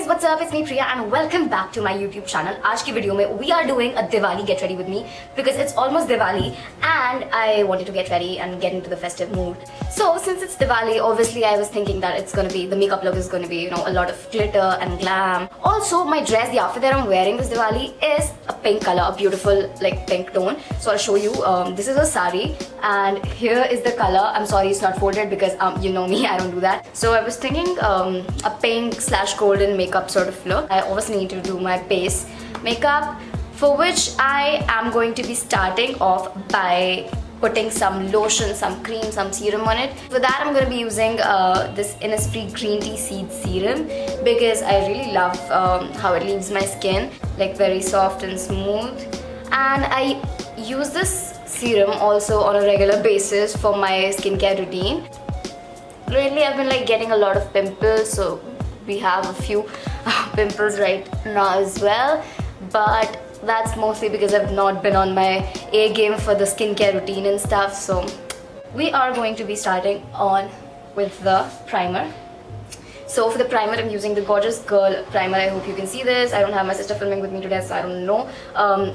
guys, what's up? It's me Priya and welcome back to my YouTube channel. आज की video में we are doing a Diwali get ready with me because it's almost Diwali and I wanted to get ready and get into the festive mood. So since it's Diwali, obviously I was thinking that it's gonna be, the makeup look is gonna be, a lot of glitter and glam. Also my dress, the outfit that I'm wearing this Diwali is a pink color, a beautiful like pink tone. So I'll show you. This is a saree and here is the color. I'm sorry it's not folded because you know me, I don't do that. So I was thinking a pink / golden makeup sort of look. I obviously need to do my base makeup, for which I am going to be starting off by putting some lotion, some cream, some serum on it. For that I'm going to be using this Innisfree green tea seed serum because I really love how it leaves my skin like very soft and smooth, and I use this serum also on a regular basis for my skincare routine. Lately I've been like getting a lot of pimples, so we have a few pimples right now as well, but that's mostly because I've not been on my A game for the skincare routine and stuff. So we are going to be starting on with the primer. So for the primer I'm using the Gorgeous Girl primer. I hope you can see this. I don't have my sister filming with me today, so I don't know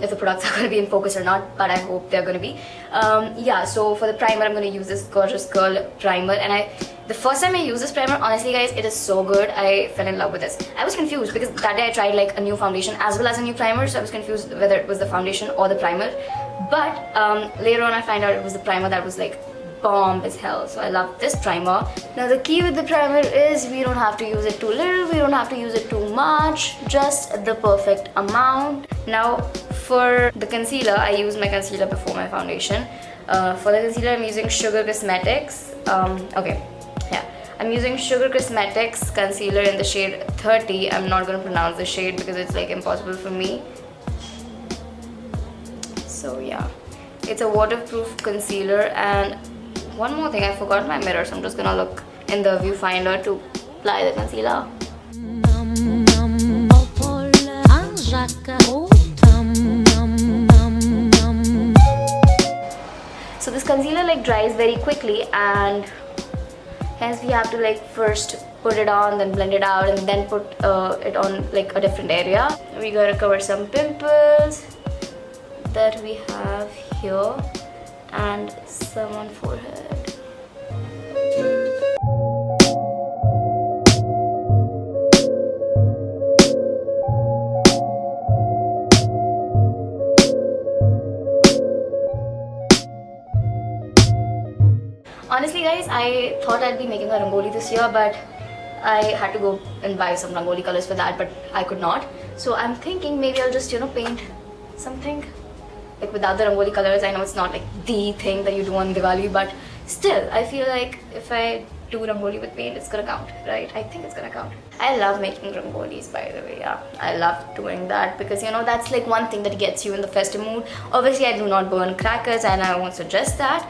if the products are going to be in focus or not, but I hope they're going to be. Yeah, so for the primer I'm going to use this Gorgeous Girl primer, and the first time I used this primer, honestly guys, it is so good. I fell in love with this. I was confused because that day I tried like a new foundation as well as a new primer, so I was confused whether it was the foundation or the primer. But later on I find out it was the primer that was like bomb as hell. So I love this primer. Now the key with the primer is we don't have to use it too little, we don't have to use it too much, just the perfect amount. Now for the concealer, I use my concealer before my foundation. For the concealer I'm using Sugar Cosmetics. I'm using Sugar Cosmetics concealer in the shade 30. I'm not going to pronounce the shade because it's like impossible for me. So yeah, it's a waterproof concealer. And one more thing, I forgot my mirror, so I'm just gonna look in the viewfinder to apply the concealer. So this concealer like dries very quickly, and hence we have to like first put it on, then blend it out, and then put it on like a different area. We gotta cover some pimples that we have here and some on forehead. Honestly guys, I thought I'd be making a rangoli this year, but I had to go and buy some rangoli colors for that, but I could not. So I'm thinking maybe I'll just paint something like without the rangoli colors. I know it's not like the thing that you do on Diwali, but still I feel like if I do rangoli with paint, it's gonna count, right? I think it's gonna count. I love making rangolis, by the way. Yeah, I love doing that because that's like one thing that gets you in the festive mood. Obviously I do not burn crackers and I won't suggest that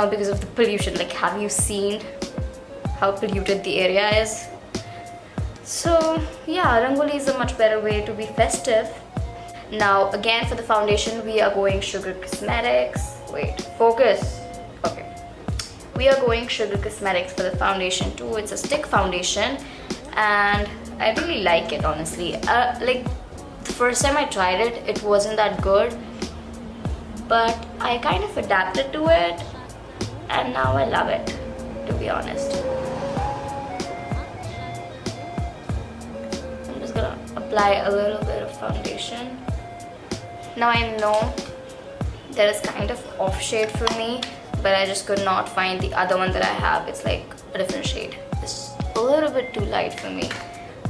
because of the pollution. Like, have you seen how polluted the area is? So yeah, rangoli is a much better way to be festive. Now again, for the foundation we are going Sugar Cosmetics. Wait, focus. Okay, we are going Sugar Cosmetics for the foundation too. It's a stick foundation and I really like it, honestly. Like the first time I tried it, it wasn't that good, but I kind of adapted to it and now I love it, to be honest. I'm just gonna apply a little bit of foundation. Now I know that is kind of off shade for me, but I just could not find the other one that I have. It's like a different shade. It's a little bit too light for me,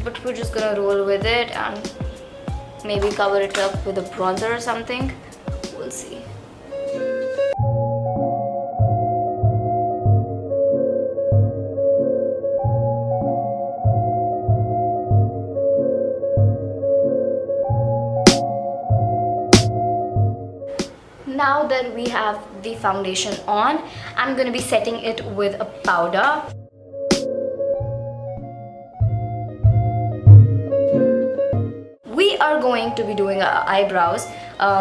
but we're just gonna roll with it and maybe cover it up with a bronzer or something. We'll see. Now that we have the foundation on, I'm going to be setting it with a powder. We are going to be doing our eyebrows,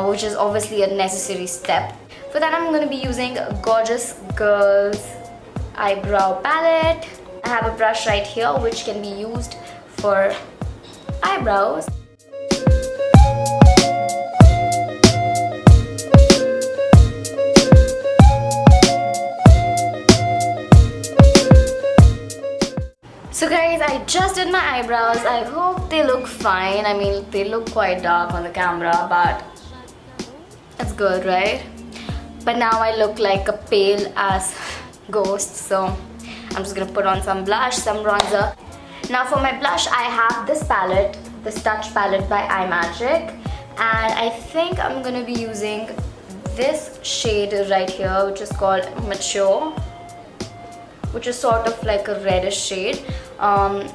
which is obviously a necessary step. For that I'm going to be using Gorgeous Girl's eyebrow palette. I have a brush right here which can be used for eyebrows. So guys, I just did my eyebrows. I hope they look fine. I mean, they look quite dark on the camera, but it's good, right? But now I look like a pale ass ghost, so I'm just gonna put on some blush, some bronzer. Now for my blush, I have this palette, this Touch palette by imagic, and I think I'm gonna be using this shade right here, which is called Mature, which is sort of like a reddish shade. And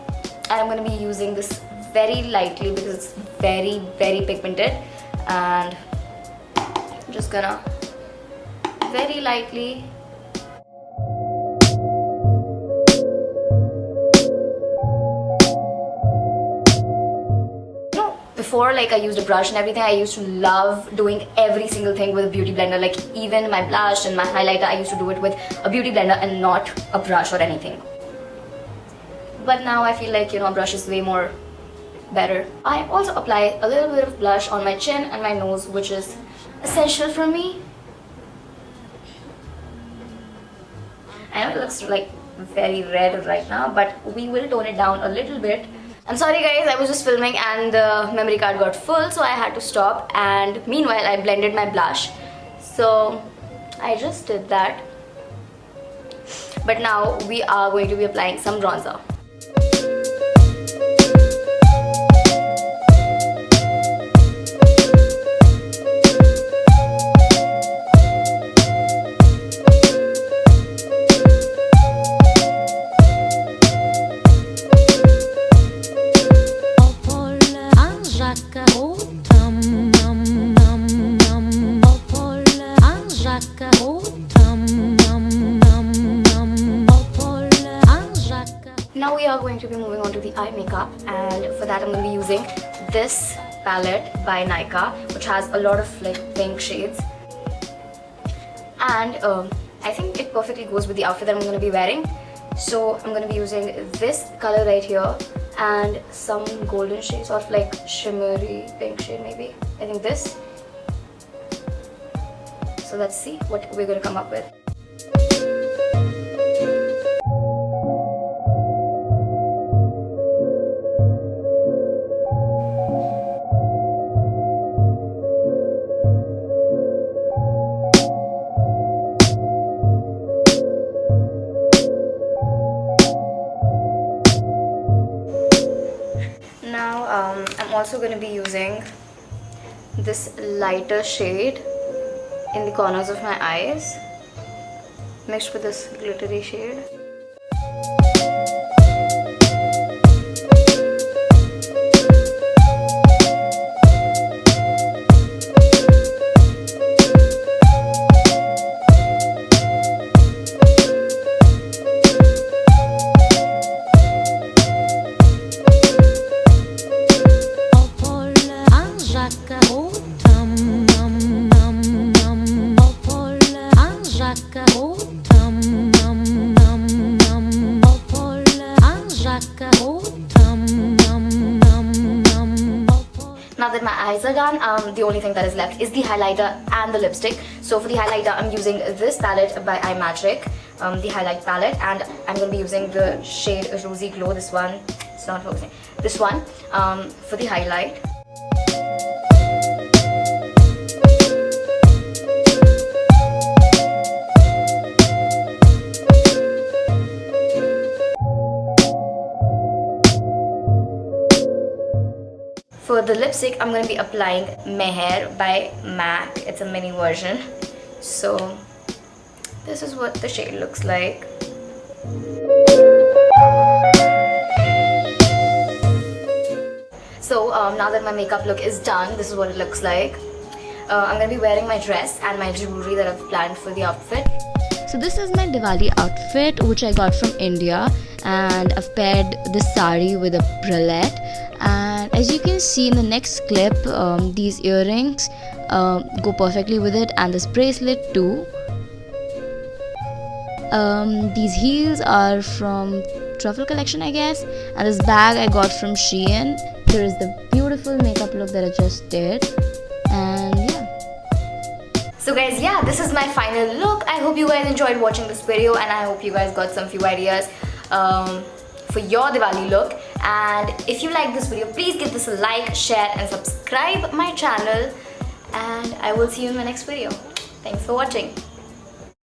I'm going to be using this very lightly because it's very pigmented, and I'm just gonna very lightly. Before, like, I used a brush and everything, I used to love doing every single thing with a beauty blender. Like, even my blush and my highlighter, I used to do it with a beauty blender and not a brush or anything. But now I feel like, a brush is way more better. I also apply a little bit of blush on my chin and my nose, which is essential for me. I know it looks like very red right now, but we will tone it down a little bit. I'm sorry guys, I was just filming and the memory card got full, so I had to stop, and meanwhile I blended my blush. So I just did that. But now we are going to be applying some bronzer. Now we are going to be moving on to the eye makeup, and for that I'm going to be using this palette by Nykka, which has a lot of like pink shades, and I think it perfectly goes with the outfit that I'm going to be wearing. So I'm going to be using this color right here and some golden shade, sort of like shimmery pink shade maybe. I think this. So let's see what we're going to come up with. Now I'm also going to be using this lighter shade in the corners of my eyes, mixed with this glittery shade. Now that my eyes are done, the only thing that is left is the highlighter and the lipstick. So for the highlighter, I'm using this palette by imagic, the highlight palette, and I'm going to be using the shade Rosy Glow, this one, it's not focusing, this one, for the highlight. For the lipstick, I'm going to be applying Mehr by MAC. It's a mini version. So this is what the shade looks like. So now that my makeup look is done, this is what it looks like. I'm going to be wearing my dress and my jewelry that I've planned for the outfit. So this is my Diwali outfit, which I got from India, and I've paired this saree with a bralette. And as you can see in the next clip, these earrings go perfectly with it, and this bracelet too. These heels are from Truffle collection, I guess, and this bag I got from Shein. here is the beautiful makeup look that I just did. And yeah. So guys, yeah, this is my final look. I hope you guys enjoyed watching this video, and I hope you guys got some few ideas for your Diwali look. And if you like this video, please give this a like, share and subscribe my channel, and I will see you in my next video. Thanks for watching.